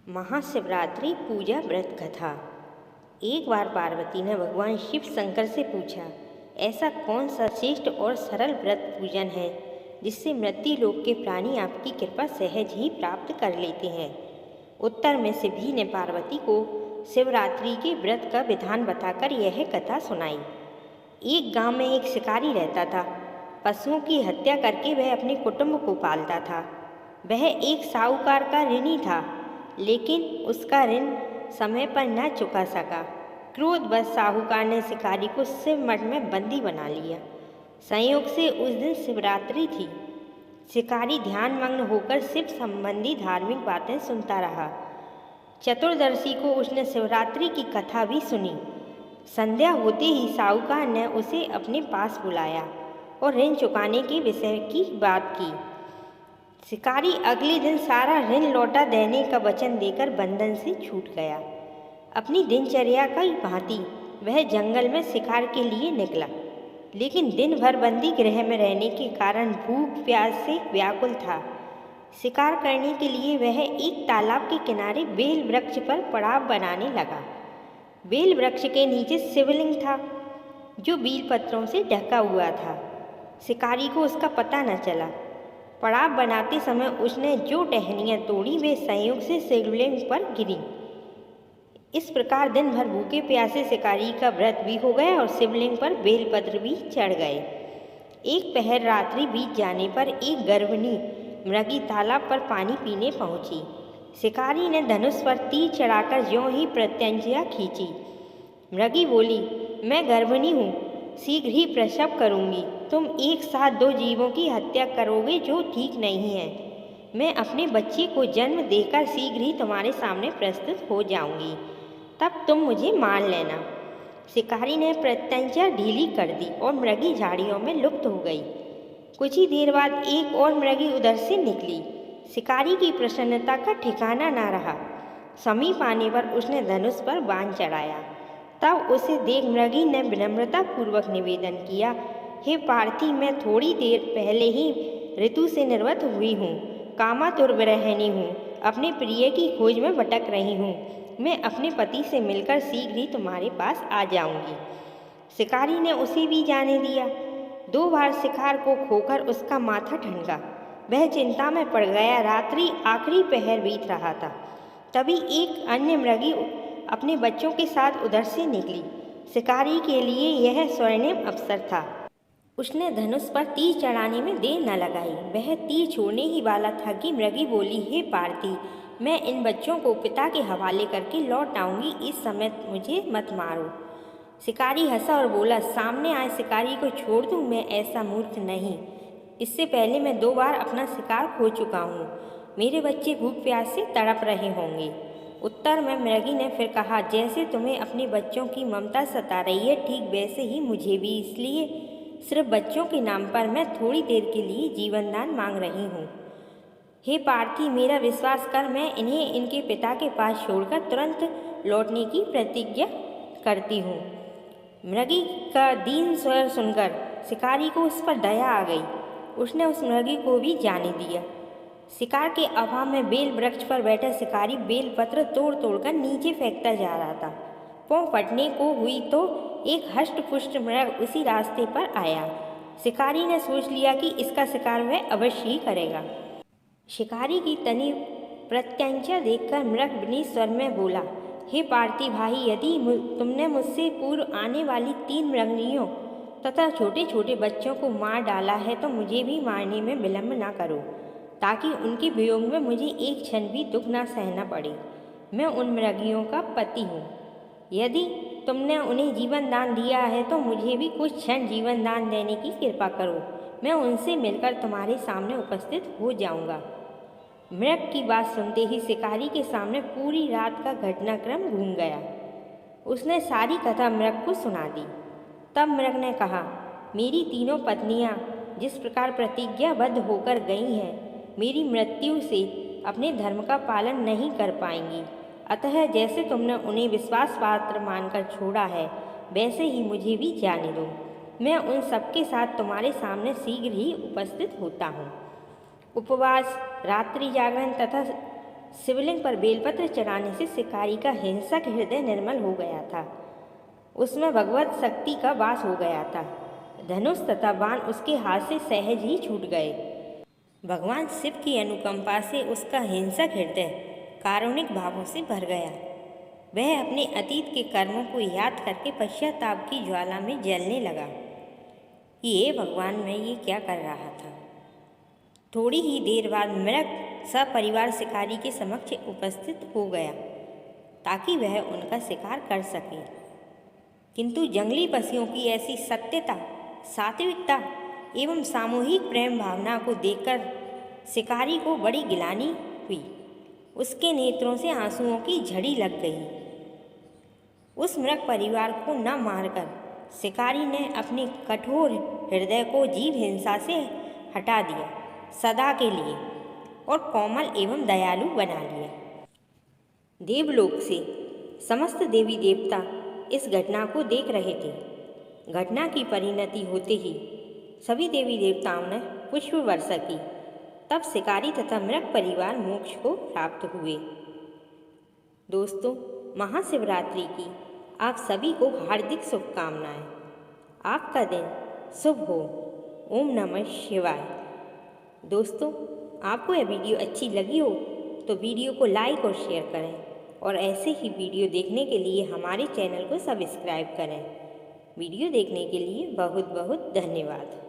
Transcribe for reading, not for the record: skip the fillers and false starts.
महाशिवरात्रि पूजा व्रत कथा। एक बार पार्वती ने भगवान शिव शंकर से पूछा, ऐसा कौन सा श्रेष्ठ और सरल व्रत पूजन है जिससे मृत्यु लोक के प्राणी आपकी कृपा सहज ही प्राप्त कर लेते हैं। उत्तर में शिवजी ने पार्वती को शिवरात्रि के व्रत का विधान बताकर यह कथा सुनाई। एक गांव में एक शिकारी रहता था। पशुओं की हत्या करके वह अपने कुटुंब को पालता था। वह एक साहूकार का ऋणी था, लेकिन उसका ऋण समय पर न चुका सका। क्रोधवश साहूकार ने शिकारी को शिव मठ में बंदी बना लिया। संयोग से उस दिन शिवरात्रि थी। शिकारी ध्यानमग्न होकर शिव संबंधी धार्मिक बातें सुनता रहा। चतुर्दशी को उसने शिवरात्रि की कथा भी सुनी। संध्या होते ही साहूकार ने उसे अपने पास बुलाया और ऋण चुकाने के विषय की बात की। शिकारी अगले दिन सारा ऋण लौटा देने का वचन देकर बंधन से छूट गया। अपनी दिनचर्या की भांति वह जंगल में शिकार के लिए निकला, लेकिन दिन भर बंदी गृह में रहने के कारण भूख प्यास से व्याकुल था। शिकार करने के लिए वह एक तालाब के किनारे बेल वृक्ष पर पड़ाव बनाने लगा। बेल वृक्ष के नीचे शिवलिंग था, जो बेल पत्रों से ढका हुआ था। शिकारी को उसका पता न चला। पड़ाव बनाते समय उसने जो टहनियाँ तोड़ी वे संयोग से शिवलिंग पर गिरी। इस प्रकार दिन भर भूखे प्यासे शिकारी का व्रत भी हो गया और शिवलिंग पर बेलपत्र भी चढ़ गए। एक पहर रात्रि बीत जाने पर एक गर्भिणी मृगी तालाब पर पानी पीने पहुंची। शिकारी ने धनुष पर तीर चढ़ाकर ज्यों ही प्रत्यंचा खींची। मृगी बोली, मैं गर्भिणी हूँ, शीघ्र ही प्रसव करूँगी। तुम एक साथ दो जीवों की हत्या करोगे जो ठीक नहीं है। मैं अपने बच्चे को जन्म देकर शीघ्र ही तुम्हारे सामने प्रस्तुत हो जाऊंगी, तब तुम मुझे मार लेना। शिकारी ने प्रत्यंचा ढीली कर दी और मृगी झाड़ियों में लुप्त हो गई। कुछ ही देर बाद एक और मृगी उधर से निकली। शिकारी की प्रसन्नता का ठिकाना न रहा। समीप आने पर उसने धनुष पर बाण चढ़ाया। तब उसे देख मृगी ने विनम्रतापूर्वक निवेदन किया, हे पार्थी, मैं थोड़ी देर पहले ही ऋतु से निर्वत हुई हूँ, कामातुर गृहिणी हूँ, अपने प्रिय की खोज में भटक रही हूँ। मैं अपने पति से मिलकर शीघ्र ही तुम्हारे पास आ जाऊंगी। शिकारी ने उसे भी जाने दिया। 2 बार शिकार को खोकर उसका माथा ठनका। वह चिंता में पड़ गया। रात्रि आखिरी पहर बीत रहा था। तभी एक अन्य मृगी अपने बच्चों के साथ उधर से निकली। शिकारी के लिए यह स्वर्णिम अवसर था। उसने धनुष पर तीर चढ़ाने में देर न लगाई। वह तीर छोड़ने ही वाला था कि मृगी बोली, हे पार्थी, मैं इन बच्चों को पिता के हवाले करके लौट आऊँगी, इस समय मुझे मत मारो। शिकारी हंसा और बोला, सामने आए शिकारी को छोड़ दूँ? मैं ऐसा मूर्ख नहीं। इससे पहले मैं 2 बार अपना शिकार खो चुका हूँ। मेरे बच्चे भूख प्यास से तड़प रहे होंगे। उत्तर में मृगी ने फिर कहा, जैसे तुम्हें अपने बच्चों की ममता सता रही है, ठीक वैसे ही मुझे भी। इसलिए सिर्फ बच्चों के नाम पर मैं थोड़ी देर के लिए जीवन दान मांग रही हूँ। हे पार्थी, मेरा विश्वास कर, मैं इन्हें इनके पिता के पास छोड़कर तुरंत लौटने की प्रतिज्ञा करती हूँ। मृगी का दीन स्वर सुनकर शिकारी को उस पर दया आ गई। उसने उस मृगी को भी जाने दिया। शिकार के अभाव में बेल वृक्ष पर बैठा शिकारी बेल पत्र तोड़ तोड़कर नीचे फेंकता जा रहा था। पाँव फटने को हुई तो एक हष्ट-पुष्ट मृग उसी रास्ते पर आया। शिकारी ने सोच लिया कि इसका शिकार वह अवश्य ही करेगा। शिकारी की तनी प्रत्यंचा देखकर मृग विनीत स्वर में बोला, हे पार्थी भाई, यदि तुमने मुझसे पूर्व आने वाली 3 मृगनियों तथा छोटे छोटे बच्चों को मार डाला है तो मुझे भी मारने में विलम्ब न करो, ताकि उनके वियोग में मुझे एक क्षण भी दुख न सहना पड़े। मैं उन मृगियों का पति हूँ। यदि तुमने उन्हें जीवन दान दिया है तो मुझे भी कुछ क्षण जीवन दान देने की कृपा करो। मैं उनसे मिलकर तुम्हारे सामने उपस्थित हो जाऊंगा। मृग की बात सुनते ही शिकारी के सामने पूरी रात का घटनाक्रम घूम गया। उसने सारी कथा मृग को सुना दी। तब मृग ने कहा, मेरी तीनों पत्नियां जिस प्रकार प्रतिज्ञाबद्ध होकर गई हैं, मेरी मृत्यु से अपने धर्म का पालन नहीं कर पाएंगी। अतः जैसे तुमने उन्हें विश्वास पात्र मानकर छोड़ा है, वैसे ही मुझे भी जाने दो। मैं उन सबके साथ तुम्हारे सामने शीघ्र ही उपस्थित होता हूँ। उपवास, रात्रि जागरण तथा शिवलिंग पर बेलपत्र चढ़ाने से शिकारी का हिंसक हृदय निर्मल हो गया था। उसमें भगवत शक्ति का वास हो गया था। धनुष तथा बाण उसके हाथ से सहज ही छूट गए। भगवान शिव की अनुकंपा से उसका हिंसक हृदय कारुणिक भावों से भर गया। वह अपने अतीत के कर्मों को याद करके पश्चाताप की ज्वाला में जलने लगा कि हे भगवान, मैं ये क्या कर रहा था। थोड़ी ही देर बाद मृग सपरिवार शिकारी के समक्ष उपस्थित हो गया ताकि वह उनका शिकार कर सके, किंतु जंगली पशुओं की ऐसी सत्यता, सात्विकता एवं सामूहिक प्रेम भावना को देखकर शिकारी को बड़ी गिलानी हुई। उसके नेत्रों से आंसुओं की झड़ी लग गई। उस मृग परिवार को न मारकर शिकारी ने अपने कठोर हृदय को जीव हिंसा से हटा दिया, सदा के लिए, और कोमल एवं दयालु बना लिया। देवलोक से समस्त देवी देवता इस घटना को देख रहे थे। घटना की परिणति होते ही सभी देवी देवताओं ने पुष्प वर्षा की। तब शिकारी तथा मृग परिवार मोक्ष को प्राप्त हुए। दोस्तों, महाशिवरात्रि की आप सभी को हार्दिक शुभकामनाएं। आपका दिन शुभ हो। ओम नमः शिवाय। दोस्तों, आपको यह वीडियो अच्छी लगी हो तो वीडियो को लाइक और शेयर करें और ऐसे ही वीडियो देखने के लिए हमारे चैनल को सब्सक्राइब करें। वीडियो देखने के लिए बहुत बहुत धन्यवाद।